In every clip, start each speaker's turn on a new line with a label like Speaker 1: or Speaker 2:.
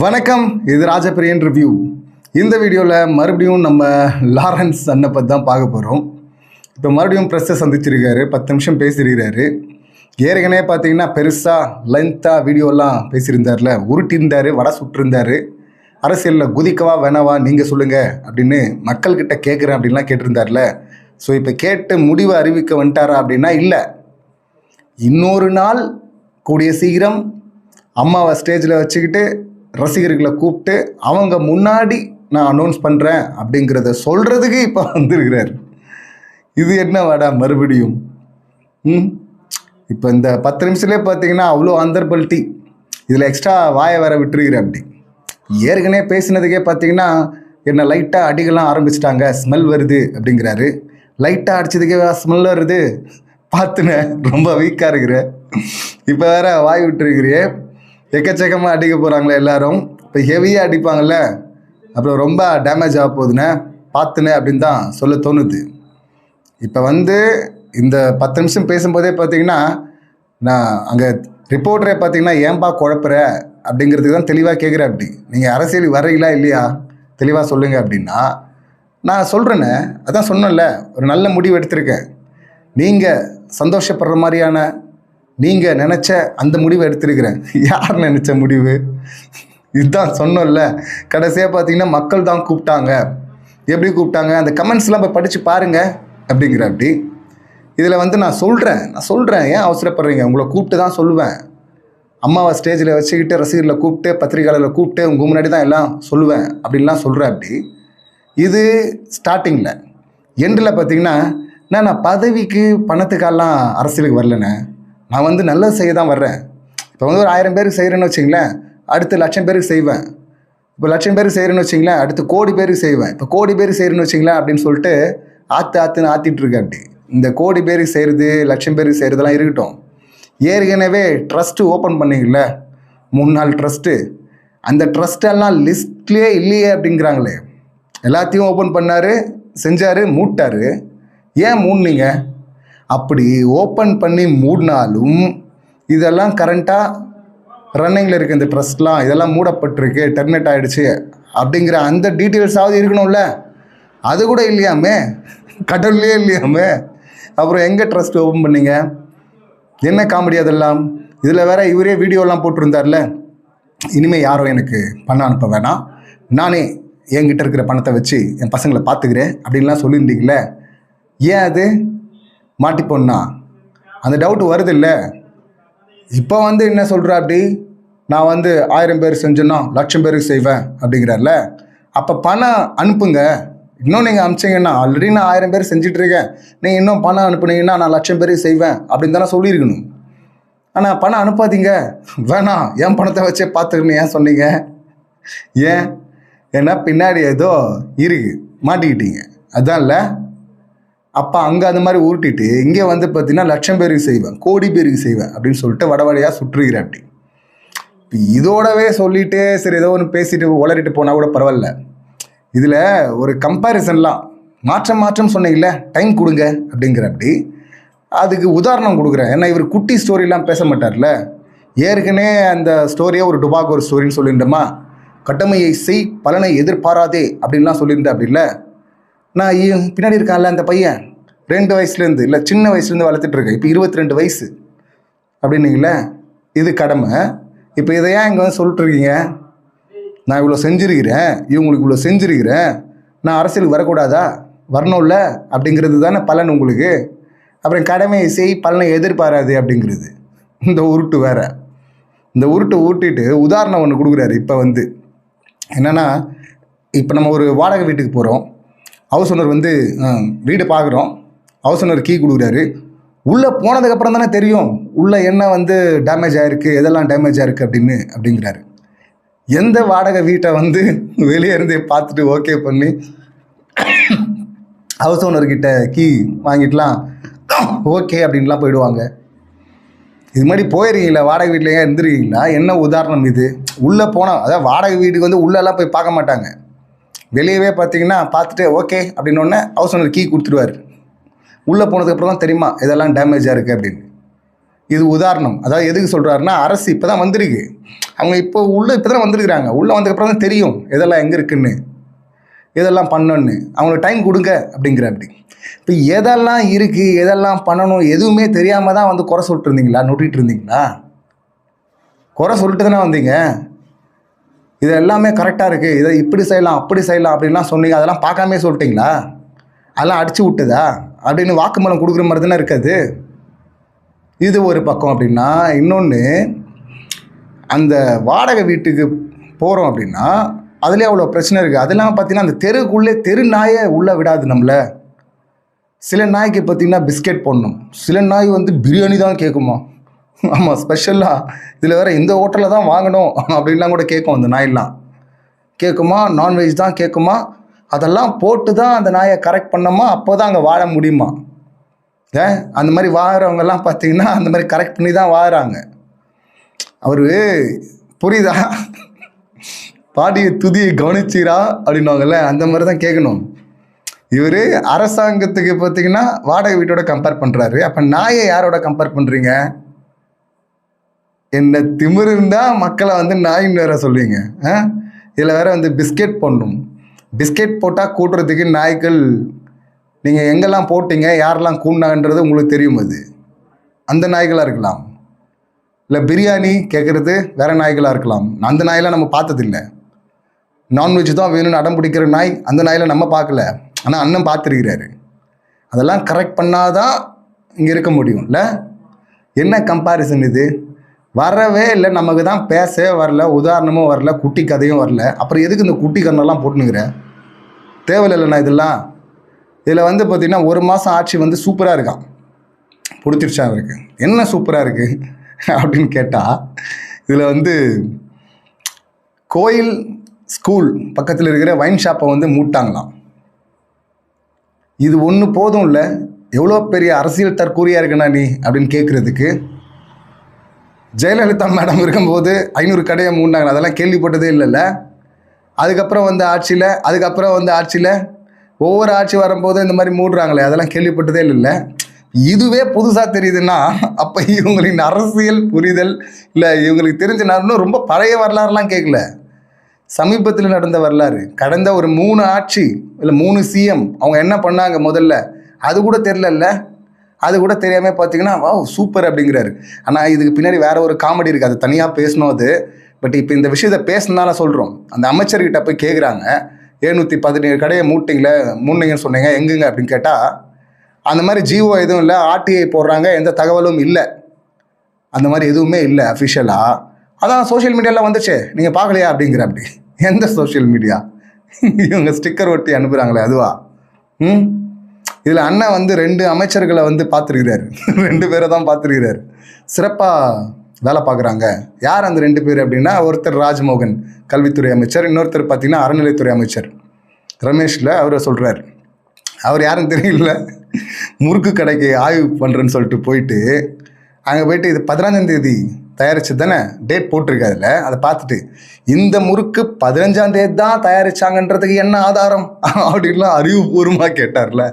Speaker 1: வணக்கம், இது ராஜபிரியன் ரிவ்யூ. இந்த வீடியோவில் மறுபடியும் நம்ம லாரன்ஸ் அண்ணை பற்றி தான் பார்க்க போகிறோம். இப்போ மறுபடியும் ப்ரெஸ்ஸை சந்திச்சிருக்காரு, 10 நிமிஷம் பேசியிருக்கிறாரு. ஏற்கனவே பார்த்தீங்கன்னா பெருசாக லென்த்தாக வீடியோலாம் பேசியிருந்தார்ல, உருட்டியிருந்தார், வடை சுட்டிருந்தார். அரசியலில் குதிக்கவா வேணாவா நீங்கள் சொல்லுங்கள் அப்படின்னு மக்கள்கிட்ட கேட்குறேன் அப்படின்லாம் கேட்டிருந்தார்ல. ஸோ இப்போ கேட்டு முடிவை அறிவிக்க வந்துட்டாரா அப்படின்னா இல்லை. இன்னொரு நாள் கூடிய சீக்கிரம் அம்மாவை ஸ்டேஜில் வச்சுக்கிட்டு ரசிகர்களை கூப்பிட்டு அவங்க முன்னாடி நான் அனௌன்ஸ் பண்ணுறேன் அப்படிங்கிறத சொல்கிறதுக்கு இப்போ வந்திருக்கிறார். இது என்ன வாடா மறுபடியும்? இப்போ இந்த 10 நிமிஷத்துலேயே பார்த்தீங்கன்னா அவ்வளோ அந்தர்பல்ட்டி. இதில் எக்ஸ்ட்ரா வாயை வேற விட்டுருக்கிற. அப்படி ஏற்கனவே பேசினதுக்கே பார்த்தீங்கன்னா என்னை லைட்டாக அடிக்கலாம் ஆரம்பிச்சிட்டாங்க, ஸ்மெல் வருது அப்படிங்கிறாரு. லைட்டாக அடித்ததுக்கே ஸ்மெல் வருது, பார்த்துனேன் ரொம்ப வீக்காக இருக்கிற. இப்போ வேற வாய் விட்டுருக்கிறியே, எக்கச்சக்கமாக அடிக்க போகிறாங்களே எல்லாரும். இப்போ ஹெவியாக அடிப்பாங்கள்ல, அப்புறம் ரொம்ப டேமேஜ் ஆக போகுதுண்ணே, பார்த்துனே அப்படின்னு தான் சொல்ல தோணுது. இப்போ இந்த 10 நிமிஷம் பேசும்போதே பார்த்தீங்கன்னா நான் அங்கே ரிப்போர்ட்டரே பார்த்தீங்கன்னா ஏன்பா குழப்புற அப்படிங்கிறதுக்கு தான் தெளிவாக கேட்குறேன். அப்படி நீங்கள் அரசியலுக்கு வர்றீங்களா இல்லையா தெளிவாக சொல்லுங்கள் அப்படின்னா நான் சொல்கிறேன்னே. அதான் சொன்னேன்ல, ஒரு நல்ல முடிவு எடுத்திருக்கேன். நீங்கள் சந்தோஷப்படுற மாதிரியான நீங்கள் நினச்ச அந்த முடிவை எடுத்திருக்கிறேன். யார் நினச்ச முடிவு? இதுதான் சொன்னோம்ல. கடைசியாக பார்த்தீங்கன்னா மக்கள் தான் கூப்பிட்டாங்க. எப்படி கூப்பிட்டாங்க? அந்த கமெண்ட்ஸ்லாம் போய் படித்து பாருங்கள் அப்படிங்கிற. அப்படி இதில் நான் சொல்கிறேன், ஏன் அவசரப்படுறீங்க? உங்களை கூப்பிட்டு தான் சொல்லுவேன். அம்மாவை ஸ்டேஜில் வச்சுக்கிட்டு ரசிகர்களை கூப்பிட்டு பத்திரிகையாளர்களை கூப்பிட்டு உங்கள் முன்னாடி தான் எல்லாம் சொல்லுவேன் அப்படின்லாம் சொல்கிறேன். அப்படி இது ஸ்டார்டிங்கில். எண்டில் பார்த்தீங்கன்னா நான் பதவிக்கு பணத்துக்கெல்லாம் அரசியலுக்கு வரலண்ணே. நான் நல்லது செய்ய தான் வர்றேன். இப்போ ஒரு 1000 பேருக்கு செய்கிறேன்னு வச்சிங்களேன், அடுத்து 1,00,000 பேருக்கு செய்வேன். இப்போ 1,00,000 பேருக்கு செய்கிறேன்னு வச்சிங்களேன், அடுத்து 1,00,000 பேருக்கு செய்வேன். இப்போ 1,00,000 பேருக்கு செய்கிறேன்னு வச்சிங்களேன் அப்படின்னு சொல்லிட்டு ஆற்றுன்னு ஆற்றிட்டுருக்கேன். அப்படி இந்த 1,00,000 பேருக்கு செய்கிறது 1,00,000 பேருக்கு செய்கிறதெல்லாம் இருக்கட்டும். ஏற்கனவே ட்ரஸ்ட்டு ஓப்பன் பண்ணிங்கல்ல, 3 நாள் ட்ரஸ்ட்டு, அந்த ட்ரஸ்ட்டெல்லாம் லிஸ்ட்லேயே இல்லையே அப்படிங்கிறாங்களே. எல்லாத்தையும் ஓப்பன் பண்ணார், செஞ்சார், மூட்டார். ஏன் மூடினீங்க? அப்படி ஓப்பன் பண்ணி மூடினாலும் இதெல்லாம் கரண்ட்டாக ரன்னிங்கில் இருக்குது. இந்த ட்ரஸ்ட்லாம் இதெல்லாம் மூடப்பட்டிருக்கு, டெர்மினேட் ஆகிடுச்சு அப்படிங்கிற அந்த டீட்டெயில்ஸாவது இருக்கணும்ல. அது கூட இல்லையாமே, கடல்லே இல்லையாமே. அப்புறம் எங்கே ட்ரஸ்ட் ஓப்பன் பண்ணீங்க? என்ன காமெடி அதெல்லாம். இதில் வேற இவரே வீடியோலாம் போட்டிருந்தார்ல, இனிமேல் யாரும் எனக்கு பணம் அனுப்ப வேணாம், நானே என்கிட்ட இருக்கிற பணத்தை வச்சு என் பசங்களை பார்த்துக்கிறேன் அப்படின்லாம் சொல்லியிருந்தீங்களே. ஏன் அது மாட்டிப்போன்னா அந்த டவுட் வருது இல்லை? இப்போ என்ன சொல்கிறா? அப்படி நான் 1000 பேர் செஞ்சேன்னா 1,00,000 பேருக்கு செய்வேன் அப்படிங்கிறார்ல. அப்போ பணம் அனுப்புங்க. இன்னும் நீங்கள் அனுப்பிச்சிங்கன்னா, ஆல்ரெடி நான் 1000 பேர் செஞ்சிட்ருக்கேன், நீங்கள் இன்னும் பணம் அனுப்புனீங்கன்னா நான் 1,00,000 பேருக்கு செய்வேன் அப்படின்னு தானே சொல்லியிருக்கணும். ஆனால் பணம் அனுப்பாதீங்க, வேணாம், என் பணத்தை வச்சே பார்த்துக்கணும் ஏன் சொன்னீங்க? ஏன்னா பின்னாடி ஏதோ இருக்குது, மாட்டிக்கிட்டீங்க, அதான் இல்லை. அப்போ அங்கே அந்த மாதிரி உருட்டிட்டு இங்கே பார்த்தீங்கன்னா 1,00,000 பேருக்கு செய்வேன், 1,00,000 பேருக்கு செய்வேன் அப்படின்னு சொல்லிட்டு வடவடையாக சுற்றுகிறேன். அப்படி இப்போ இதோடவே சொல்லிவிட்டு சரி ஏதோ ஒன்று பேசிட்டு உளறிட்டு போனால் கூட பரவாயில்ல. இதில் ஒரு கம்பேரிசன்லாம் மாற்றம் சொன்னீங்களே, டைம் கொடுங்க அப்படிங்கிற. அப்படி அதுக்கு உதாரணம் கொடுக்குறேன். ஏன்னா இவர் குட்டி ஸ்டோரிலாம் பேச மாட்டார்ல. ஏற்கனவே அந்த ஸ்டோரியே ஒரு டுபாக் ஒரு ஸ்டோரின்னு சொல்லியிருந்தோமா, கடமையை செய் பலனை எதிர்பாராதே அப்படின்லாம் சொல்லியிருந்தேன். அப்படி இல்லை, நான் பின்னாடி இருக்கான்ல அந்த பையன் 2 வயசுலேருந்து இல்லை சின்ன வயசுலேருந்து வளர்த்துட்ருக்கேன், இப்போ 22 வயசு அப்படின்னீங்களே, இது கடமை. இப்போ இதை ஏன் இங்கே சொல்லிட்டுருக்கீங்க? நான் இவ்வளோ செஞ்சுருக்கிறேன், இவங்களுக்கு இவ்வளோ செஞ்சுருக்கிறேன், நான் அரசியலுக்கு வரக்கூடாதா? வரணும்ல அப்படிங்கிறது தானே பலன் உங்களுக்கு. அப்புறம் கடமையை செய் பலனை எதிர்பாராது அப்படிங்கிறது இந்த உருட்டு வேற. இந்த உருட்டு ஊட்டிட்டு உதாரணம் ஒன்று கொடுக்குறாரு. இப்போ என்னென்னா, இப்போ நம்ம ஒரு வாடகை வீட்டுக்கு போகிறோம். ஹவுஸ் ஓனர் வீடு பார்க்குறோம், ஹவுஸ் ஓனர் கீ கொடுக்குறாரு. உள்ளே போனதுக்கப்புறம் தானே தெரியும் உள்ளே என்ன டேமேஜ் ஆகிருக்கு, எதெல்லாம் டேமேஜ் ஆகிருக்கு அப்படிங்கிறாரு. எந்த வாடகை வீட்டை வெளியே இருந்தே பார்த்துட்டு ஓகே பண்ணி ஹவுஸ் ஓனர்கிட்ட கீ வாங்கிட்டுலாம் ஓகே அப்படின்லாம் போயிடுவாங்க. இது மாதிரி போயிருக்கீங்களா? வாடகை வீட்டில் ஏன் இருந்துருக்கீங்களா? என்ன உதாரணம் இது? உள்ளே போனால், அதாவது வாடகை வீட்டுக்கு உள்ளெல்லாம் போய் பார்க்க மாட்டாங்க, வெளியவே பார்த்தீங்கன்னா பார்த்துட்டு ஓகே அப்படின்னோடனே ஹவுஸ் ஓனர் கீ கொடுத்துருவார். உள்ளே போனதுக்கப்புறம் தான் தெரியுமா இதெல்லாம் டேமேஜாக இருக்குது அப்படின்னு. இது உதாரணம். அதாவது எதுக்கு சொல்கிறாருன்னா, அரசு இப்போ தான் வந்திருக்கு, அவங்க இப்போ தான் வந்திருக்கிறாங்க. உள்ளே வந்ததுக்கப்புறம் தான் தெரியும் எதெல்லாம் எங்கே இருக்குன்னு, எதெல்லாம் பண்ணணுன்னு. அவங்களுக்கு டைம் கொடுங்க அப்படிங்கிற. அப்படி இப்போ எதெல்லாம் இருக்குது, எதெல்லாம் பண்ணணும் எதுவுமே தெரியாமல் தான் வந்து குறை சொல்லிட்டு இருந்தீங்களா, நொட்டிகிட்டு இருந்தீங்களா? குறை சொல்லிட்டு தானே வந்தீங்க. இது எல்லாமே கரெக்டாக இருக்குது, இதை இப்படி செய்யலாம் அப்படி செய்யலாம் அப்படின்லாம் சொன்னீங்க. அதெல்லாம் பார்க்காமே சொல்லிட்டீங்களா? அதெல்லாம் அடிச்சு விட்டுதா அப்படின்னு வாக்குமூலம் கொடுக்குற மாதிரி தானே இருக்காது. இது ஒரு பக்கம். அப்படின்னா இன்னொன்று, அந்த வாடகை வீட்டுக்கு போகிறோம் அப்படின்னா அதுலேயே அவ்வளோ பிரச்சனை இருக்குது. அது இல்லாமல் பார்த்தீங்கன்னா அந்த தெருக்குள்ளே தெரு நாயை உள்ளே விடாது நம்மளை. சில நாய்க்கு பார்த்திங்கன்னா பிஸ்கெட் போடணும், சில நாய் வந்து பிரியாணி தான் கேட்குமா. ஆமாம், ஸ்பெஷலாக இதில் வேறு இந்த ஹோட்டலில் தான் வாங்கணும் அப்படின்லாம் கூட கேட்கும். அந்த நாயெல்லாம் கேட்குமா, நான்வெஜ் தான் கேட்குமா. அதெல்லாம் போட்டு தான் அந்த நாயை கரெக்ட் பண்ணோமா, அப்போ தான் அங்கே வாழ முடியுமா. அந்த மாதிரி வாழறவங்கெல்லாம் பார்த்தீங்கன்னா அந்த மாதிரி கரெக்ட் பண்ணி தான் வாழறாங்க. அவர் புரியுதா, பாடிய துதியை கவனிச்சிரா அப்படின்வாங்கல்ல, அந்த மாதிரி தான் கேட்கணும். இவர் அரசாங்கத்துக்கு பார்த்தீங்கன்னா வாடகை வீட்டோட கம்பேர் பண்ணுறாரு. அப்போ நாயை யாரோட கம்பேர் பண்ணுறீங்க? என்ன திமிரு இருந்தால் மக்களை வந்து நாயின்னு வேற சொல்லுவீங்க. இதில் வேற வந்து பிஸ்கெட் போடணும். பிஸ்கெட் போட்டால் கூட்டுறதுக்கு நாய்கள் நீங்கள் எங்கெல்லாம் போட்டீங்க, யாரெல்லாம் கூண்டாங்கன்றது உங்களுக்கு தெரியும். அது அந்த நாய்களாக இருக்கலாம், இல்லை பிரியாணி கேட்குறது வேறு நாய்களாக இருக்கலாம். அந்த நாயெல்லாம் நம்ம பார்த்ததில்லை. நான்வெஜ் தான் வேணும்னு அடம் பிடிக்கிற நாய், அந்த நாயில் நம்ம பார்க்கல, ஆனால் அண்ணன் பார்த்துருக்கிறாரு. அதெல்லாம் கரெக்ட் பண்ணாதான் இங்கே இருக்க முடியும். இல்லை என்ன கம்பேரிசன் இது? வரவே இல்லை, நமக்கு தான் பேசவே வரல, உதாரணமும் வரல, குட்டி கதையும் வரல. அப்புறம் எதுக்கு இந்த குட்டி கண்ணெல்லாம் போட்டுனுங்கிற? தேவையில்லைண்ணா இதெல்லாம். இதில் வந்து பார்த்திங்கன்னா 1 மாதம் ஆட்சி வந்து சூப்பராக இருக்கான். பிடிச்சிருச்சா அவருக்கு? என்ன சூப்பராக இருக்குது அப்படின்னு கேட்டால், இதில் வந்து கோயில் ஸ்கூல் பக்கத்தில் இருக்கிற வைன் ஷாப்பை வந்து மூட்டாங்களாம். இது ஒன்று போதும் இல்லை, எவ்வளோ பெரிய அரசியல் தற்கூரியாக இருக்குண்ணா நீ அப்படின்னு கேட்குறதுக்கு. ஜெயலலிதா மேடம் இருக்கும்போது 500 கடையை மூண்டாங்க, அதெல்லாம் கேள்விப்பட்டதே இல்லைல்ல. அதுக்கப்புறம் வந்து ஆட்சியில் ஒவ்வொரு ஆட்சி வரும்போது இந்த மாதிரி மூடுறாங்களே, அதெல்லாம் கேள்விப்பட்டதே இல்லைல்ல. இதுவே புதுசாக தெரியுதுன்னா அப்போ இவங்களின் அரசியல் புரிதல் இல்லை, இவங்களுக்கு தெரிஞ்ச இன்னும் ரொம்ப பழைய வரலாறுலாம் கேட்கல, சமீபத்தில் நடந்த வரலாறு. கடந்த ஒரு 3 ஆட்சி இல்லை 3 சிஎம் அவங்க என்ன பண்ணாங்க முதல்ல, அது கூட தெரிலல்ல. அது கூட தெரியாமல் பார்த்தீங்கன்னா வா சூப்பர் அப்படிங்கிறாரு. ஆனால் இதுக்கு பின்னாடி வேற ஒரு காமெடி இருக்குது, அது தனியாக பேசணும் அது. பட் இப்போ இந்த விஷயத்தை பேசினால சொல்கிறோம். அந்த அமைச்சர்கிட்ட போய் கேட்குறாங்க, 717 கடையை மூட்டிங்கன்னு சொன்னீங்க, எங்குங்க அப்படின்னு கேட்டால், அந்த மாதிரி ஜிஓ எதுவும் இல்லை, ஆர்டிஐ போடுறாங்க, எந்த தகவலும் இல்லை, அந்த மாதிரி எதுவுமே இல்லை அஃபிஷியலாக. அதான் சோஷியல் மீடியாவில் வந்துச்சு, நீங்கள் பார்க்கலையா அப்படிங்கிற. அப்படி எந்த சோஷியல் மீடியா? இவங்க ஸ்டிக்கர் ஒட்டி அனுப்புகிறாங்களே அதுவா? இதில் அண்ணன் வந்து 2 அமைச்சர்களை வந்து பார்த்துருக்கிறாரு, 2 பேரை தான் பார்த்துருக்கிறாரு, சிறப்பாக வேலை பார்க்குறாங்க. யார் அந்த 2 பேர் அப்படின்னா, ஒருத்தர் ராஜ்மோகன் கல்வித்துறை அமைச்சர், இன்னொருத்தர் பார்த்திங்கன்னா அறநிலைத்துறை அமைச்சர் ரமேஷில். அவரை சொல்கிறார். அவர் யாருன்னு தெரியல, முறுக்கு கடைக்கு ஆய்வு பண்ணுறேன்னு சொல்லிட்டு போயிட்டு அங்கே போயிட்டு இது 15ஆம் தேதி தயாரிச்சு தானே டேட் போட்டிருக்கு, அதை பார்த்துட்டு இந்த முறுக்கு 15ஆம் தேதி தான் தயாரிச்சாங்கன்றதுக்கு என்ன ஆதாரம் அப்படின்லாம் அறிவுபூர்வமாக கேட்டார்ல.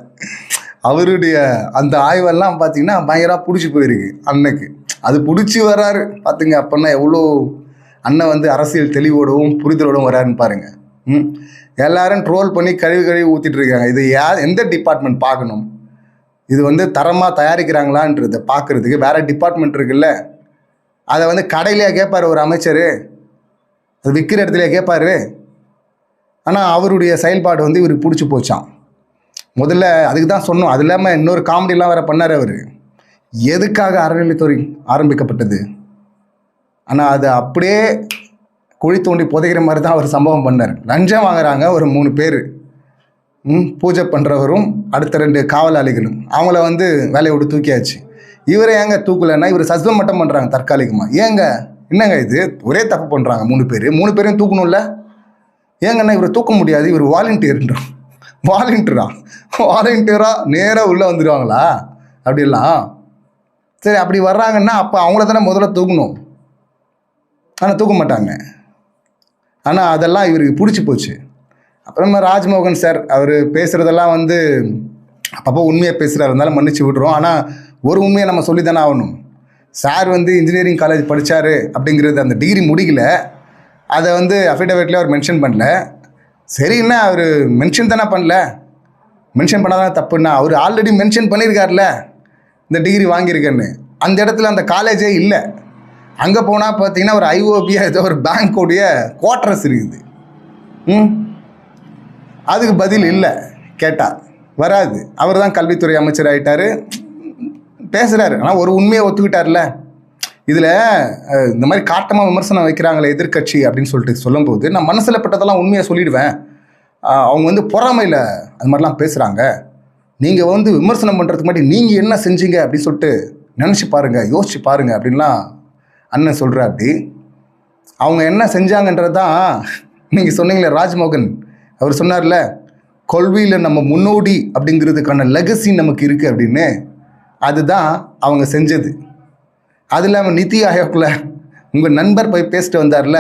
Speaker 1: அவருடைய அந்த ஆய்வெல்லாம் பார்த்தீங்கன்னா பயங்கரமாக பிடிச்சி போயிருக்கு அண்ணனுக்கு. அது பிடிச்சி வர்றாரு பார்த்துங்க. அப்படின்னா எவ்வளோ அண்ணன் வந்து அரசியல் தெளிவோடவும் புரிதலோடவும் வராருன்னு பாருங்க. எல்லாரும் ட்ரோல் பண்ணி கழுவி ஊற்றிட்டு இருக்காங்க. இது எந்த டிபார்ட்மெண்ட் பார்க்கணும்? இது வந்து தரமாக தயாரிக்கிறாங்களான்றதை பார்க்குறதுக்கு வேறு டிபார்ட்மெண்ட் இருக்குல்ல. அதை வந்து கடையிலேயே கேட்பார் ஒரு அமைச்சர், அது விற்கிற இடத்துலையே கேட்பார். ஆனால் அவருடைய செயல்பாடு வந்து இவருக்கு பிடிச்சி போச்சான். முதல்ல அதுக்கு தான் சொன்னோம். அது இல்லாமல் இன்னொரு காமெடிலாம் வேறு பண்ணார் அவர். எதுக்காக அறநிலைத்துறை ஆரம்பிக்கப்பட்டது? ஆனால் அது அப்படியே குழி தோண்டி புதைக்கிற மாதிரி தான் அவர் சம்பவம் பண்ணார். லஞ்சம் வாங்குறாங்க ஒரு 3 பேர், பூஜை பண்ணுறவரும் அடுத்த 2 காவலாளிகளும். அவங்கள வந்து வேலையை விட்டு தூக்கியாச்சு. இவரை ஏங்க தூக்கலைன்னா இவர் சஸ்பெண்ட் மட்டும் பண்ணுறாங்க தற்காலிகமாக. ஏங்க என்னங்க இது ஒரே தப்பு பண்ணுறாங்க 3 பேர், 3 பேரையும் தூக்கணும்ல. ஏங்கன்னா இவரை தூக்க முடியாது, இவர் வாலண்டியராக நேராக உள்ளே வந்துடுவாங்களா அப்படிலாம்? சரி, அப்படி வர்றாங்கன்னா அப்போ அவங்கள தானே முதல்ல தூக்கணும். ஆனால் தூக்க மாட்டாங்க. ஆனால் அதெல்லாம் இவருக்கு பிடிச்சி போச்சு. அப்புறமா ராஜ்மோகன் சார் அவர் பேசுகிறதெல்லாம் வந்து அப்பப்போ உண்மையாக பேசுகிறாரு, இருந்தாலும் மன்னிச்சு விடுறோம். ஆனால் ஒரு உண்மையை நம்ம சொல்லி தானே ஆகணும். சார் வந்து இன்ஜினியரிங் காலேஜ் படித்தார் அப்படிங்கிறது அந்த டிகிரி முடியல, அதை வந்து அஃபிடவிட்டில் அவர் மென்ஷன் பண்ணல. சரின்னா அவர் மென்ஷன் தானே பண்ணல, மென்ஷன் பண்ணாதான் தப்புன்னா அவர் ஆல்ரெடி மென்ஷன் பண்ணியிருக்காருல இந்த டிகிரி வாங்கியிருக்கேன்னு. அந்த இடத்துல அந்த காலேஜே இல்லை. அங்கே போனால் பார்த்தீங்கன்னா ஒரு ஐஓபியா ஏதோ ஒரு பேங்க்கோடைய குவார்ட்டர்ஸ் இருக்குது. அதுக்கு பதில் இல்லை கேட்டால் வராது. அவர் தான் கல்வித்துறை அமைச்சர் ஆகிட்டார், பேசுகிறாரு. ஆனால் ஒரு உண்மையை ஒத்துக்கிட்டார்ல. இதில் இந்த மாதிரி காட்டமாக விமர்சனம் வைக்கிறாங்களே எதிர்கட்சி அப்படின்னு சொல்லிட்டு சொல்லும்போது நான் மனசில் பட்டதெல்லாம் உண்மையை சொல்லிடுவேன். அவங்க வந்து பொறாமையில் அது மாதிரிலாம் பேசுகிறாங்க. நீங்கள் வந்து விமர்சனம் பண்ணுறதுக்கு முன்னாடி நீங்கள் என்ன செஞ்சீங்க அப்படின்னு சொல்லிட்டு நினச்சி பாருங்கள், யோசிச்சு பாருங்கள் அப்படின்லாம் அண்ணன் சொல்கிற. அப்படி அவங்க என்ன செஞ்சாங்கன்றது தான் நீங்கள் சொன்னீங்களே, ராஜ்மோகன் அவர் சொன்னார்ல, கொள்கையில் நம்ம முன்னோடி அப்படிங்கிறதுக்கான லெகசி நமக்கு இருக்குது அப்படின்னு. அதுதான் அவங்க செஞ்சது. அது இல்லாமல் நிதி ஆயோக்கில் உங்கள் நண்பர் போய் பேசிட்டு வந்தார்ல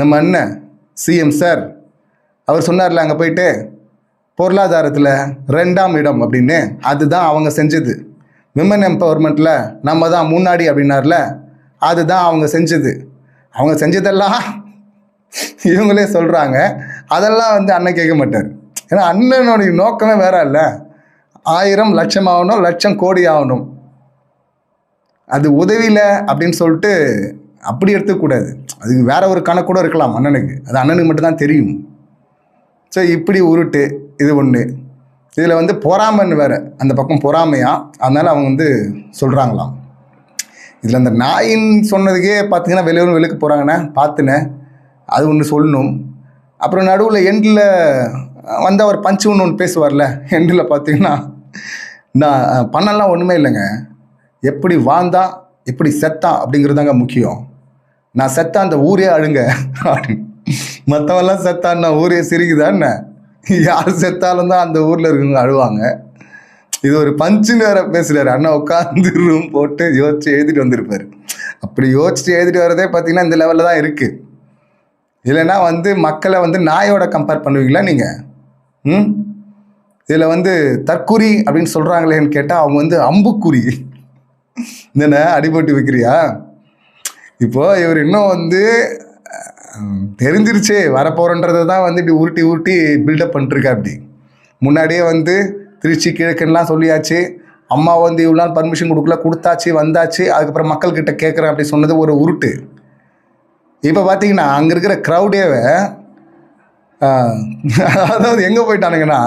Speaker 1: நம்ம அண்ணன் சிஎம் சார், அவர் சொன்னார்ல அங்கே போயிட்டு பொருளாதாரத்தில் 2ஆம் இடம் அப்படின்னு. அதுதான் அவங்க செஞ்சது. விமன் எம்பவர்மெண்ட்டில் நம்ம தான் முன்னாடி அப்படின்னார்ல, அதுதான் அவங்க செஞ்சது. அவங்க செஞ்சதெல்லாம் இவங்களே சொல்கிறாங்க. அதெல்லாம் வந்து அண்ணன் கேட்க மாட்டார். ஏன்னா அண்ணனுடைய நோக்கமே வேற இல்லை. 1000 லட்சம் ஆகணும், லட்சம் கோடி ஆகணும். அது உதவியில் அப்படின்னு சொல்லிட்டு அப்படி எடுத்துக்கூடாது. அதுக்கு வேற ஒரு கணக்கு கூட இருக்கலாம் அண்ணனுக்கு, அது அண்ணனுக்கு மட்டும்தான் தெரியும். ஸோ இப்படி உருட்டு இது ஒன்று. இதில் வந்து பொறாமைன்னு வேறு, அந்த பக்கம் பொறாமையா, அதனால் அவங்க வந்து சொல்கிறாங்களாம். இதில் அந்த நாயின்னு சொன்னதுக்கே பார்த்தீங்கன்னா வெளியூர் வெளிக்கு போகிறாங்கண்ணே பார்த்துனே, அது ஒன்று சொல்லணும். அப்புறம் நடுவில் எண்டில் வந்தால் ஒரு பஞ்சு ஒன்று பேசுவார்ல, எண்டில் பார்த்தீங்கன்னா நான் பண்ணலாம் ஒன்றுமே இல்லைங்க, எப்படி வாழ்ந்தான் எப்படி செத்தான் அப்படிங்கிறதாங்க முக்கியம். நான் செத்தான் அந்த ஊரே அழுங்க அப்படின்னு. மற்றவெல்லாம் செத்தான்னா ஊரே சிரிக்குதான்னு, யார் செத்தாலும் தான் அந்த ஊரில் இருக்கவங்க அழுவாங்க. இது ஒரு பஞ்சுன்னு வேற பேசுகிறாரு அண்ணா. உட்காந்து ரூம் போட்டு யோசிச்சு எழுதிட்டு வந்திருப்பார். அப்படி யோசிச்சு எழுதிட்டு வரதே பார்த்தீங்கன்னா இந்த லெவலில் தான் இருக்குது. இல்லைன்னா வந்து மக்களை வந்து நாயோட கம்பேர் பண்ணுவீங்களா நீங்கள்? இதில் வந்து தற்குறி அப்படின்னு சொல்கிறாங்களேன்னு கேட்டால் அவங்க வந்து அம்புக்குறி என்ன அடிபட்டு வைக்கிறியா? இப்போது இவர் இன்னும் வந்து தெரிஞ்சிருச்சே வரப்போகிறன்றதை தான் வந்து இப்படி உருட்டி உருட்டி பில்டப் பண்ணிட்டுருக்கா. அப்படி முன்னாடியே வந்து திருச்சி கிழக்குன்னெலாம் சொல்லியாச்சு. அம்மா வந்து இவ்வளோ நாள் பர்மிஷன் கொடுத்தாச்சு வந்தாச்சு, அதுக்கப்புறம் மக்கள்கிட்ட கேட்குறேன் அப்படி சொன்னது ஒரு உருட்டு. இப்போ பார்த்தீங்கன்னா அங்கே இருக்கிற க்ரௌடேவை அதாவது எங்கே போயிட்டானுங்கன்னா,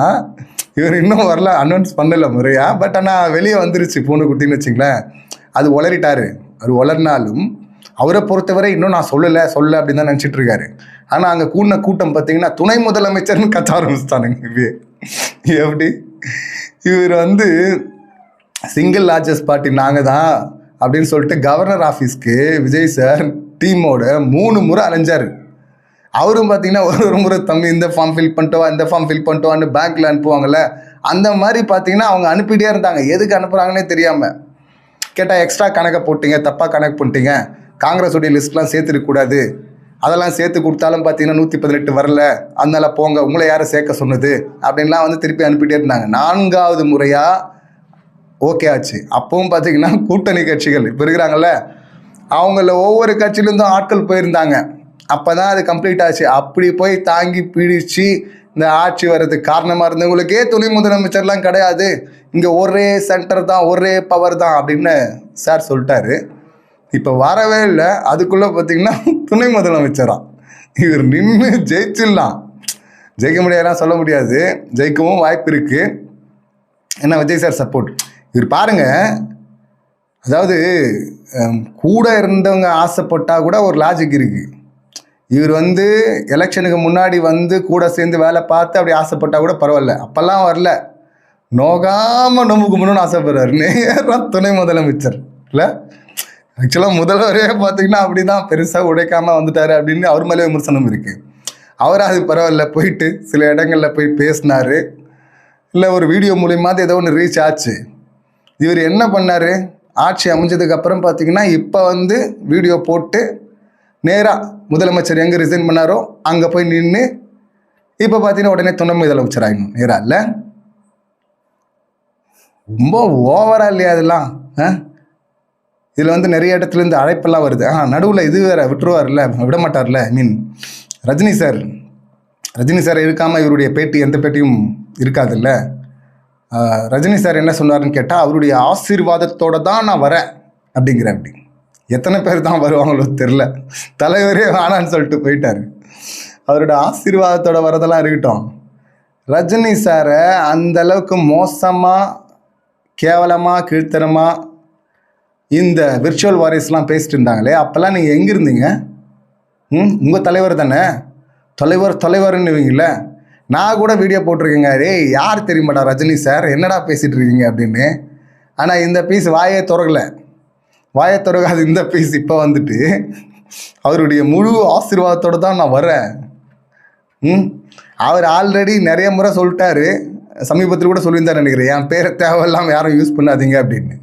Speaker 1: இவர் இன்னும் வரல, அனௌன்ஸ் பண்ணலை முறையா. பட் ஆனால் வெளியே வந்துருச்சு பூனை குட்டின்னு வச்சிங்களேன். அது உளறிட்டாரு. அது உளர்னாலும் அவரை பொறுத்தவரை இன்னும் நான் சொல்லலை அப்படின்னு தான் நினச்சிட்டு இருக்காரு. ஆனால் அங்கே கூடின கூட்டம் பார்த்தீங்கன்னா துணை முதலமைச்சர்னு கத்த ஆரம்பிச்சிட்டானுங்க. எப்படி இவர் வந்து சிங்கிள் லார்ஜஸ்ட் பார்ட்டி நாங்கள் தான் அப்படின்னு சொல்லிட்டு கவர்னர் ஆஃபீஸ்க்கு விஜய் சார் டீமோட 3 முறை அலைஞ்சார். அவரும் பார்த்தீங்கன்னா ஒரு முறை தம்பி இந்த ஃபார்ம் ஃபில் பண்ணிட்டு வா, இந்த ஃபார்ம் ஃபில் பண்ணிட்டு வான்னு பேங்க்கில் அனுப்புவாங்கள்ல, அந்த மாதிரி பார்த்தீங்கன்னா அவங்க அனுப்பிட்டே இருந்தாங்க. எதுக்கு அனுப்புகிறாங்கன்னே தெரியாமல். கேட்டால் எக்ஸ்ட்ரா கணக்கை போட்டிங்க, தப்பாக கணக்கு பண்ணிட்டீங்க, காங்கிரஸுடைய லிஸ்ட்லாம் சேர்த்துருக்கக்கூடாது, அதெல்லாம் சேர்த்து கொடுத்தாலும் பார்த்தீங்கன்னா 118 வரல, அதனால் போங்க, உங்களை யாரை சேர்க்க சொன்னது அப்படின்லாம் வந்து திருப்பி அனுப்பிட்டே இருந்தாங்க. 4வது முறையாக ஓகே ஆச்சு. அப்பவும் பார்த்தீங்கன்னா கூட்டணி கட்சிகள் இப்போ இருக்கிறாங்கல்ல, அவங்கள ஒவ்வொரு கட்சியிலேருந்தும் ஆட்கள் போயிருந்தாங்க. அப்போ தான் அது கம்ப்ளீட் ஆச்சு. அப்படி போய் தாங்கி பிடிச்சி இந்த ஆட்சி வர்றதுக்கு காரணமாக இருந்தவங்களுக்கே துணை முதலமைச்சர்லாம் கிடையாது, இங்கே ஒரே சென்டர் தான், ஒரே பவர் தான் அப்படின்னு சார் சொல்லிட்டாரு. இப்போ வரவே இல்லை. அதுக்குள்ளே பார்த்தீங்கன்னா துணை முதலமைச்சராக இவர் நின்று ஜெயிச்சிடலாம். ஜெயிக்க முடியாதுலாம் சொல்ல முடியாது, ஜெயிக்கவும் வாய்ப்பு இருக்குது. ஏன்னா விஜய் சார் சப்போர்ட். இவர் பாருங்கள், அதாவது கூட இருந்தவங்க ஆசைப்பட்டால் கூட ஒரு லாஜிக் இருக்குது. இவர் வந்து எலெக்ஷனுக்கு முன்னாடி வந்து கூட சேர்ந்து வேலை பார்த்து அப்படி ஆசைப்பட்டால் கூட பரவாயில்ல, அப்போல்லாம் வரல, நோகாமல் நோம்புக்கு முன்னு ஆசைப்படுறாரு. நேராக துணை முதலமைச்சர் இல்லை, ஆக்சுவலாக முதல்வரே பார்த்தீங்கன்னா அப்படி தான் பெருசாக உடைக்காமல் வந்துட்டார் அப்படின்னு அவர் மேலே விமர்சனம் இருக்குது. அவர் அது பரவாயில்ல, போயிட்டு சில இடங்களில் போய் பேசினார், இல்லை ஒரு வீடியோ மூலியமாக ஏதோ ஒன்று ரீச் ஆச்சு. இவர் என்ன பண்ணார், ஆட்சி அமைஞ்சதுக்கப்புறம் பார்த்தீங்கன்னா இப்போ வந்து வீடியோ போட்டு நேராக முதலமைச்சர் எங்கே ரிசைன் பண்ணாரோ அங்கே போய் நின்று இப்போ பார்த்தீங்கன்னா உடனே துணை முதலமைச்சர் ஆகிடணும் நேராக. இல்லை ரொம்ப ஓவராக இல்லையா அதெல்லாம்? இதில் வந்து நிறைய இடத்துலேருந்து அழைப்பெல்லாம் வருது. நடுவில் இது வேறு விட்டுருவார்ல, விட மாட்டார்ல. ஐ மீன் ரஜினி சார் இருக்காமல் இவருடைய பேட்டி எந்த பேட்டியும் இருக்காதுல்ல. ரஜினி சார் என்ன சொன்னார்னு கேட்டால், அவருடைய ஆசீர்வாதத்தோடு தான் நான் வரேன் அப்படிங்கிற. அப்படி எத்தனை பேர் தான் வருவாங்களோ தெரில. தலைவரே வேணான்னு சொல்லிட்டு போயிட்டார். அவரோட ஆசீர்வாதத்தோட வரதெல்லாம் இருக்கட்டும், ரஜினி சாரை அந்தளவுக்கு மோசமாக, கேவலமாக, கீழ்த்தரமாக இந்த விர்ச்சுவல் வாரியர்ஸ்லாம் பேசிட்டு இருந்தாங்களே, அப்போல்லாம் நீங்கள் எங்கே இருந்தீங்க? உங்கள் தலைவர் தானே, தலைவர்ன்னுவீங்கள. நான் கூட வீடியோ போட்டிருக்கேங்க, யார் தெரியுமாடா ரஜினி சார், என்னடா பேசிகிட்டு இருக்கீங்க அப்படின்னு. ஆனால் இந்த பீஸ் வாயே திறக்காது. இந்த பீஸ் இப்போ வந்துட்டு அவருடைய முழு ஆசீர்வாதத்தோடு தான் நான் வரேன். அவர் ஆல்ரெடி நிறைய முறை சொல்லிட்டாரு, சமீபத்தில் கூட சொல்லியிருந்தார் நினைக்கிறேன், என் பேரை தேவையில்லாமல் யாரும் யூஸ் பண்ணாதீங்க அப்படின்னு.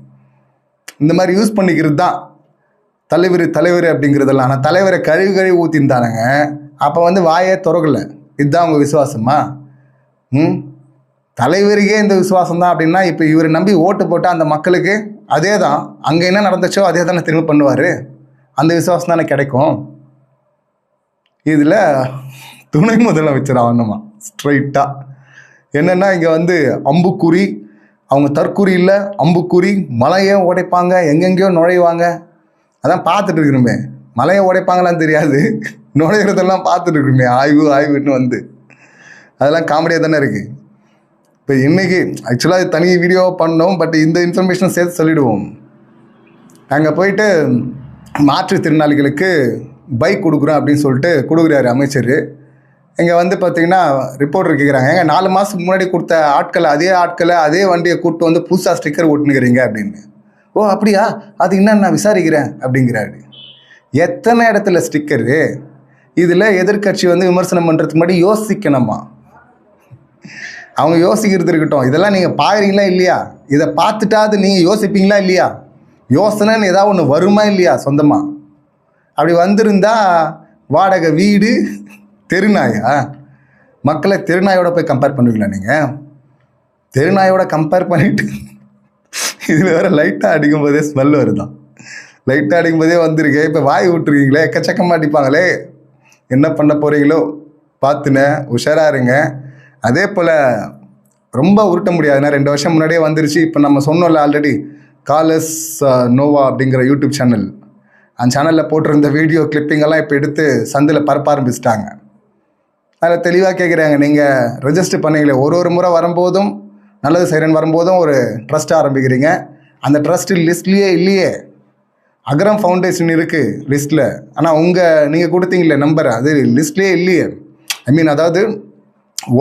Speaker 1: இந்த மாதிரி யூஸ் பண்ணிக்கிறது தான் தலைவர் அப்படிங்கிறதெல்லாம். ஆனால் தலைவரை கழுவி ஊற்றிருந்தானுங்க. அப்போ வந்து வாயே திறக்கலை. இதுதான் உங்கள் விசுவாசமா? தலைவருக்கே இந்த விசுவாசம் தான் அப்படின்னா, இப்போ இவரை நம்பி ஓட்டு போட்டால் அந்த மக்களுக்கு அதே தான், அங்கே என்ன நடந்துச்சோ அதே தானே திரும்ப பண்ணுவார். அந்த விசுவாசம் தானே கிடைக்கும். இதில் துணை முதலமைச்சர் ஆகணுமா ஸ்ட்ரைட்டாக? என்னென்னா இங்கே வந்து அம்புக்குறி, அவங்க தற்குறி இல்லை அம்புக்குறி, மலையை உடைப்பாங்க, எங்கெங்கேயோ நுழைவாங்க. அதான் பார்த்துட்டு இருக்கிறோமே, மலையை உடைப்பாங்களான்னு தெரியாது, நுழையிறதெல்லாம் பார்த்துட்டு இருக்கிறோமே, ஆய்வுன்னு வந்து அதெல்லாம் காமெடியாக தானே இருக்குது. இப்போ இன்றைக்கி ஆக்சுவலாக தனி வீடியோ பண்ணோம், பட் இந்த இன்ஃபர்மேஷனை சேர்த்து சொல்லிவிடுவோம். அங்கே போயிட்டு மாற்றுத்திறனாளிகளுக்கு பைக் கொடுக்குறோம் அப்படின்னு சொல்லிட்டு கொடுக்குறாரு அமைச்சர். இங்கே வந்து பார்த்திங்கன்னா ரிப்போர்ட்டர் கேட்குறாங்க, 4 மாதத்துக்கு முன்னாடி கொடுத்த ஆட்களை அதே வண்டியை கூப்பிட்டு வந்து புதுசாக ஸ்டிக்கர் ஒட்டுனுக்கிறீங்க அப்படின்னு. ஓ அப்படியா, அது என்னன்னு நான் விசாரிக்கிறேன் அப்படிங்கிறாரு. எத்தனை இடத்துல ஸ்டிக்கரு? இதில் எதிர்கட்சி வந்து விமர்சனம் பண்ணுறதுக்கு முன்னாடி யோசிக்கணுமா? அவங்க யோசிக்கிறது இருக்கட்டும், இதெல்லாம் நீங்கள் பார்க்குறீங்களா இல்லையா? இதை பார்த்துட்டாது நீங்கள் யோசிப்பீங்களா இல்லையா? யோசனைன்னு ஏதாவது ஒன்று வருமா இல்லையா சொந்தமாக? அப்படி வந்திருந்தா வாடகை வீடு, தெருநாயா? மக்களை தெருநாயோட போய் கம்பேர் பண்ணுவீங்களா நீங்கள்? தெருநாயோட கம்பேர் பண்ணிவிட்டு இதில் வேறு லைட்டாக அடிக்கும்போதே ஸ்மெல் வருதான். லைட்டாக அடிக்கும்போதே வந்திருக்கு. இப்போ வாய் விட்டுருக்கீங்களே, எக்கச்சக்கமாக அடிப்பாங்களே, என்ன பண்ண போகிறீங்களோ பார்த்துனே உஷாராக இருங்க. அதே போல் ரொம்ப உருட்ட முடியாதுன்னா 2 வருஷம் முன்னாடியே வந்துருச்சு. இப்போ நம்ம சொன்னோம்ல ஆல்ரெடி, காலஸ் நோவா அப்படிங்கிற யூடியூப் சேனல், அந்த சேனலில் போட்டிருந்த வீடியோ கிளிப்பிங்கெல்லாம் இப்போ எடுத்து சந்தில் பரப்ப ஆரம்பிச்சிட்டாங்க. அதில் தெளிவாக கேட்குறாங்க, நீங்கள் ரெஜிஸ்டர் பண்ணீங்களே, ஒரு முறை வரும்போதும் நல்லது செய்கிறேன்னு வரும்போதும் ஒரு ட்ரஸ்ட் ஆரம்பிக்கிறீங்க, அந்த ட்ரஸ்ட் லிஸ்ட்லேயே இல்லையே. அகரம் ஃபவுண்டேஷன் இருக்குது லிஸ்ட்டில், ஆனால் நீங்கள் கொடுத்தீங்களே நம்பர், அது லிஸ்ட்லேயே இல்லையே. ஐ மீன் அதாவது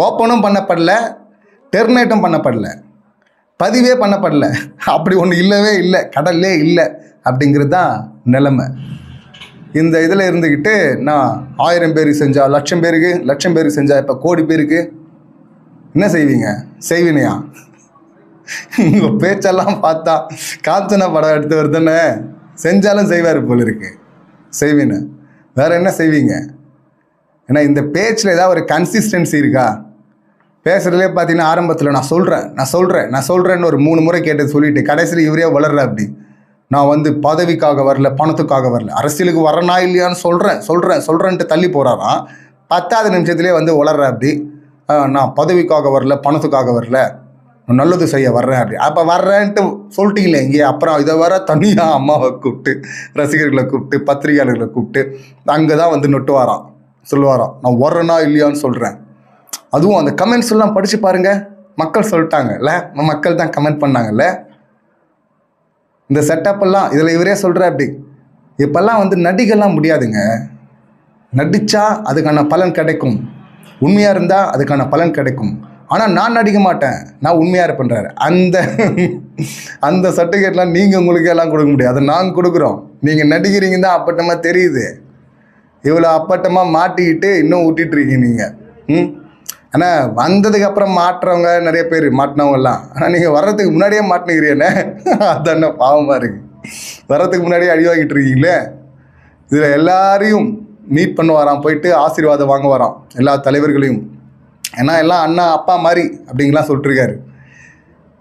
Speaker 1: ஓப்பனும் பண்ணப்படல, டெர்மினேட்டும் பண்ணப்படல, பதிவே பண்ணப்படல. அப்படி ஒன்று இல்லவே இல்லை, கடல்லே இல்லை அப்படிங்கிறது தான் நிலைமை. இந்த இதில் இருந்துக்கிட்டு நான் 1000 பேருக்கு செஞ்சால் லட்சம் பேருக்கு செஞ்சால் இப்போ கோடி பேருக்கு என்ன செய்வீனையா? உங்கள் பேச்செல்லாம் பார்த்தா காஞ்சனா படம் எடுத்து வருதுன்னு செஞ்சாலும் செய்வார் போல இருக்கு. செய்வீன்னு வேறு என்ன செய்வீங்க? ஏன்னா இந்த பேச்சில் ஏதாவது ஒரு கன்சிஸ்டன்சி இருக்கா? பேசுகிறதுலே பார்த்தீங்கன்னா ஆரம்பத்தில் நான் சொல்கிறேன்னு ஒரு 3 முறை கேட்டது சொல்லிவிட்டு கடைசியில் இவரே வளர்ற. அப்படி நான் வந்து பதவிக்காக வரல, பணத்துக்காக வரல, அரசியலுக்கு வரனா இல்லையான்னு சொல்கிறேன்ட்டு தள்ளி போகிறாராம். 10வது நிமிஷத்துலேயே வந்து வளர்ற. அப்படி நான் பதவிக்காக வரல, பணத்துக்காக வரல, நான் நல்லது செய்ய வர்றேன் அப்படி. அப்போ வர்றேன்ட்டு சொல்லிட்டீங்களே இங்கே, அப்புறம் இதை வர தனியாக அம்மாவை கூப்பிட்டு, ரசிகர்களை கூப்பிட்டு, பத்திரிகையாளர்களை கூப்பிட்டு அங்கே தான் வந்து நொட்டுவாராம், சொல்லுவாராம் நான் வர்றேனா இல்லையான்னு சொல்கிறேன். அதுவும் அந்த கமெண்ட்ஸ் எல்லாம் படித்து பாருங்கள், மக்கள் சொல்லிட்டாங்கல்ல, மக்கள் தான் கமெண்ட் பண்ணாங்கல்ல. இந்த செட்டப்பெல்லாம் இதில் இவரே சொல்கிற. அப்படி இப்போல்லாம் வந்து நடிகெல்லாம் முடியாதுங்க. நடித்தா அதுக்கான பலன் கிடைக்கும், உண்மையாக இருந்தால் அதுக்கான பலன் கிடைக்கும். ஆனால் நான் நடிக்க மாட்டேன், நான் உண்மையாக இருப்பேன்றாரு. அந்த சர்டிஃபிகேட்லாம் நீங்கள் உங்களுக்கு எல்லாம் கொடுக்க முடியாது, அதை நாங்கள் கொடுக்குறோம். நீங்கள் நடிக்கிறீங்க தான் அப்பட்டமாக தெரியுது. இவ்வளோ அப்பட்டமாக மாட்டிக்கிட்டு இன்னும் விட்டுட்ருக்கீங்க நீங்கள். ஆனால் வந்ததுக்கப்புறம் மாட்டுறவங்க நிறைய பேர், மாட்டினவங்கலாம். ஆனால் நீங்கள் வர்றதுக்கு முன்னாடியே மாட்டினுக்கிறீங்கண்ணே, அதான பாவமாக இருக்குது. வர்றதுக்கு முன்னாடியே அடி வாங்கிட்டு இருக்கீங்களே. இதில் எல்லாரையும் மீட் பண்ண வரான், போயிட்டு ஆசீர்வாதம் வாங்க வரான் எல்லா தலைவர்களையும். ஏன்னா எல்லாம் அண்ணா அப்பா மாதிரி அப்படிங்கலாம் சொல்லிட்டுருக்காரு.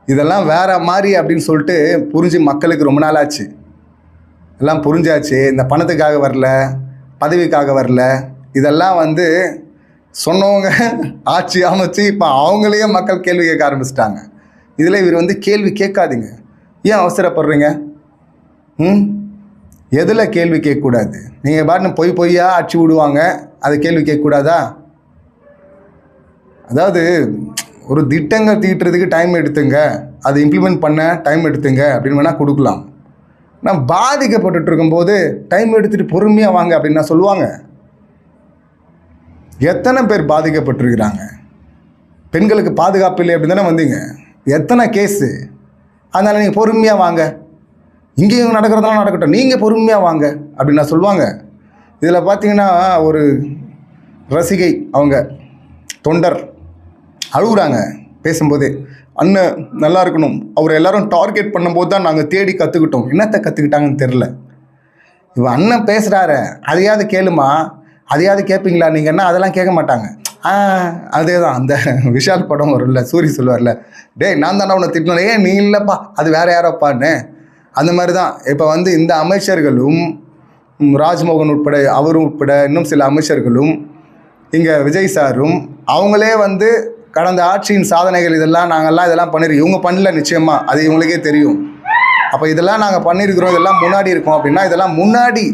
Speaker 1: இதெல்லாம் வேற மாதிரி அப்படின்னு சொல்லிட்டு புரிஞ்சு மக்களுக்கு ரொம்ப நாள் ஆச்சு. எல்லாம் புரிஞ்சாச்சு, இந்த பணத்துக்காக வரல, பதவிக்காக வரல, இதெல்லாம் வந்து சொன்னவங்க ஆட்சி அமைச்சு இப்போ அவங்களையே மக்கள் கேள்வி கேட்க ஆரம்பிச்சிட்டாங்க. இதில் இவர் வந்து கேள்வி கேட்காதீங்க, ஏன் அவசரப்படுறீங்க? எதில் கேள்வி கேட்கக்கூடாது? நீங்கள் பாட்டு பொய்யா அடிச்சு விடுவாங்க, அதை கேள்வி கேட்கக்கூடாதா? அதாவது ஒரு திட்டங்கள் தீட்டுறதுக்கு டைம் எடுத்துங்க, அதை இம்ப்ளிமெண்ட் பண்ண டைம் எடுத்துங்க அப்படின்னு வேணால் கொடுக்கலாம். நான் பாதிக்கப்பட்டு இருக்கும்போது டைம் எடுத்துகிட்டு பொறுமையாக வாங்க அப்படின்னு சொல்லுவாங்க. எத்தனை பேர் பாதிக்கப்பட்டிருக்கிறாங்க? பெண்களுக்கு பாதுகாப்பு இல்லை அப்படின்னு தானே வந்தீங்க, எத்தனை கேஸு? அதனால் நீங்கள் பொறுமையாக வாங்க, இங்கேயும் நடக்கிறதெல்லாம் நடக்கட்டும், நீங்கள் பொறுமையாக வாங்க அப்படின்னு சொல்லுவாங்க. இதில் பார்த்தீங்கன்னா ஒரு ரசிகை, அவங்க தொண்டர் அழுகுறாங்க பேசும்போதே, அண்ணன் நல்லா இருக்கணும், அவர் எல்லாரும் டார்கெட் பண்ணும்போது தான் நாங்கள் தேடி கற்றுக்கிட்டோம். என்னத்தை கற்றுக்கிட்டாங்கன்னு தெரில. இவன் அண்ணன் பேசுகிறாரு, அதையாவது கேளுமா, அதையாவது கேட்பீங்களா நீங்கன்னா? அதெல்லாம் கேட்க மாட்டாங்க. அதே தான் அந்த விஷால் படம் வரும்ல, சூரி சொல்லுவார்ல, டேய் நான் தானே உன்னை திட்டினேன், ஏன் நீ இல்லைப்பா, அது வேறு யாரோப்பான்னு. அந்த மாதிரி தான் இப்போ வந்து இந்த அமைச்சர்களும், ராஜ்மோகன் உட்பட, அவரும் உட்பட இன்னும் சில அமைச்சர்களும், இங்கே விஜய் சாரும், அவங்களே வந்து கடந்த ஆட்சியின் சாதனைகள் இதெல்லாம் இதெல்லாம் பண்ணியிருக்கோம், இவங்க பண்ணல நிச்சயமாக, அது இவங்களுக்கே தெரியும். அப்போ இதெல்லாம் நாங்கள் பண்ணியிருக்கிறோம், இதெல்லாம் முன்னாடி இருக்கோம் அப்படின்னா, இதெல்லாம் முன்னாடி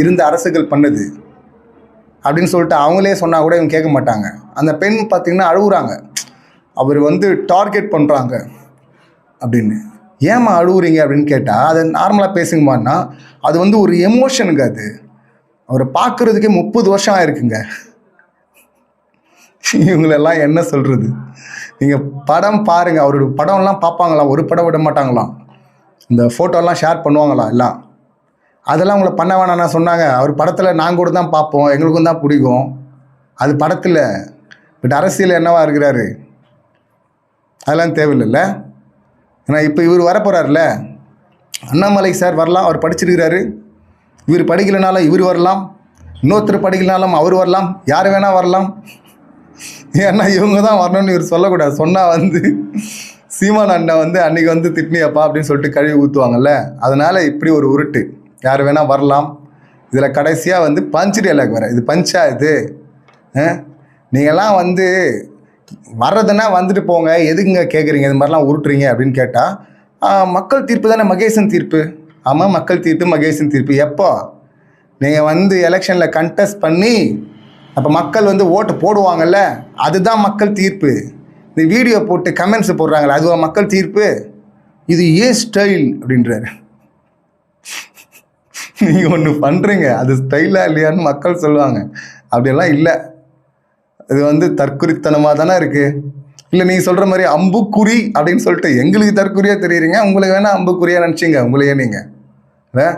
Speaker 1: இருந்த அரசுகள் பண்ணுது அப்படின்னு சொல்லிட்டு அவங்களே சொன்னால் கூட இவங்க கேட்க மாட்டாங்க. அந்த பெண் பார்த்திங்கன்னா அழுகுறாங்க, அவர் வந்து டார்கெட் பண்ணுறாங்க அப்படின்னு. ஏம்மா அழுகுறீங்க அப்படின்னு கேட்டால், அதை நார்மலாக பேசுங்கம்மான்னா, அது வந்து ஒரு எமோஷனுங்க. அது அவரை பார்க்குறதுக்கே 30 வருஷம் ஆயிருக்குங்க. இவங்களெல்லாம் என்ன சொல்கிறது? நீங்கள் படம் பாருங்கள், அவரோட படம்லாம் பார்ப்பாங்களாம், ஒரு படம் விட மாட்டாங்களாம், இந்த ஃபோட்டோலாம் ஷேர் பண்ணுவாங்களாம் எல்லாம். அதெல்லாம் உங்களை பண்ண வேணாம்னா சொன்னாங்க. அவர் படத்தில் நாங்கள் கூட தான் பார்ப்போம், எங்களுக்கும் தான் பிடிக்கும், அது படத்தில். பட் அரசியல் என்னவா இருக்கிறாரு, அதெல்லாம் தேவையில்லைல்ல. ஏன்னா இப்போ இவர் வரப்போகிறார்ல, அண்ணாமலை சார் வரலாம், அவர் படிச்சிருக்கிறாரு. இவர் படிக்கலைனாலும் இவர் வரலாம், இன்னொருத்தர் படிக்கலனாலும் அவர் வரலாம், யார் வேணால் வரலாம். ஏன்னா இவங்க தான் வரணும்னு இவர் சொல்லக்கூடாது. சொன்னால் வந்து சீமான் அண்ணன் வந்து அன்றைக்கி வந்து திட்னியப்பா அப்படின்னு சொல்லிட்டு கழுவி ஊற்றுவாங்கல்ல. அதனால் இப்படி ஒரு உருட்டு, யார் வேணால் வரலாம். இதில் கடைசியாக வந்து பஞ்ச் டைலாக் வர, இது பஞ்சா இது? நீங்கள்லாம் வந்து வர்றதுன்னா வந்துட்டு போங்க, எதுக்குங்க கேட்குறீங்க இது மாதிரிலாம் உருட்டுறீங்க அப்படின்னு கேட்டால், மக்கள் தீர்ப்பு தானே மகேசன் தீர்ப்பு. ஆமாம், மக்கள் தீர்ப்பு மகேசன் தீர்ப்பு. எப்போ நீங்கள் வந்து எலெக்ஷனில் கண்டெஸ்ட் பண்ணி அப்போ மக்கள் வந்து ஓட்டு போடுவாங்கல்ல, அதுதான் மக்கள் தீர்ப்பு. இந்த வீடியோ போட்டு கமெண்ட்ஸ் போடுறாங்களே, அதுவா மக்கள் தீர்ப்பு? இது ஏன் ஸ்டைல் அப்படின்றாரு. நீங்கள் ஒன்று பண்ணுறீங்க, அது ஸ்டைலாக இல்லையான்னு மக்கள் சொல்லுவாங்க. அப்படியெல்லாம் இல்லை, இது வந்து தற்குறித்தனமாக தானே இருக்குது. இல்லை நீங்கள் சொல்கிற மாதிரி அம்புக்குறி அப்படின்னு சொல்லிட்டு எங்களுக்கு தற்குறியாக தெரியுறீங்க, உங்களுக்கு வேணால் அம்புக்குறியாக நினச்சிங்க உங்களையே. நீங்கள்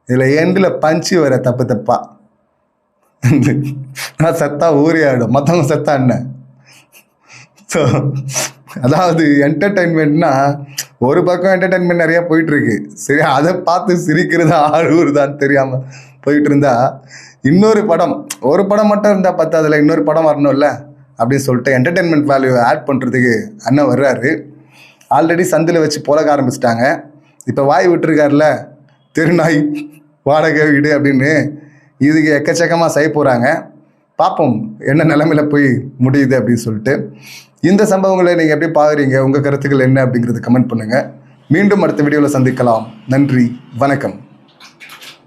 Speaker 1: இதில் எண்டில் பஞ்சு வர தப்பு தப்பா, நான் செத்தா ஊரே ஆகிடும், மற்றவங்க செத்தா என்ன. ஸோ அதாவது என்டர்டெயின்மெண்ட்னா ஒரு பக்கம் என்டர்டெயின்மெண்ட் நிறையா போயிட்டுருக்கு, சரி அதை பார்த்து சிரிக்கிறதா ஆளுதான்னு தெரியாமல் போயிட்டு இருந்தா, இன்னொரு படம், ஒரு படம் மட்டும் இருந்தால் பத்தாதுல, இன்னொரு படம் வரணும்ல அப்படின்னு சொல்லிட்டு என்டர்டெயின்மெண்ட் வேல்யூ ஆட் பண்ணுறதுக்கு அண்ணன் வர்றாரு. ஆல்ரெடி சந்தில் வச்சு புழக்க ஆரம்பிச்சிட்டாங்க. இப்போ வாய் விட்டுருக்காருல, தெருநாய் வாடகை வீடு அப்படின்னு, இதுக்கு எக்கச்சக்கமாக செய்ய போகிறாங்க. பார்ப்போம் என்ன நிலைமையில் போய் முடியுது அப்படின்னு சொல்லிட்டு. இந்த சம்பவங்களை நீங்கள் எப்படி பார்க்குறீங்க, உங்கள் கருத்துக்கள் என்ன அப்படிங்கிறது கமெண்ட் பண்ணுங்கள். மீண்டும் அடுத்த வீடியோவில் சந்திக்கலாம். நன்றி, வணக்கம்.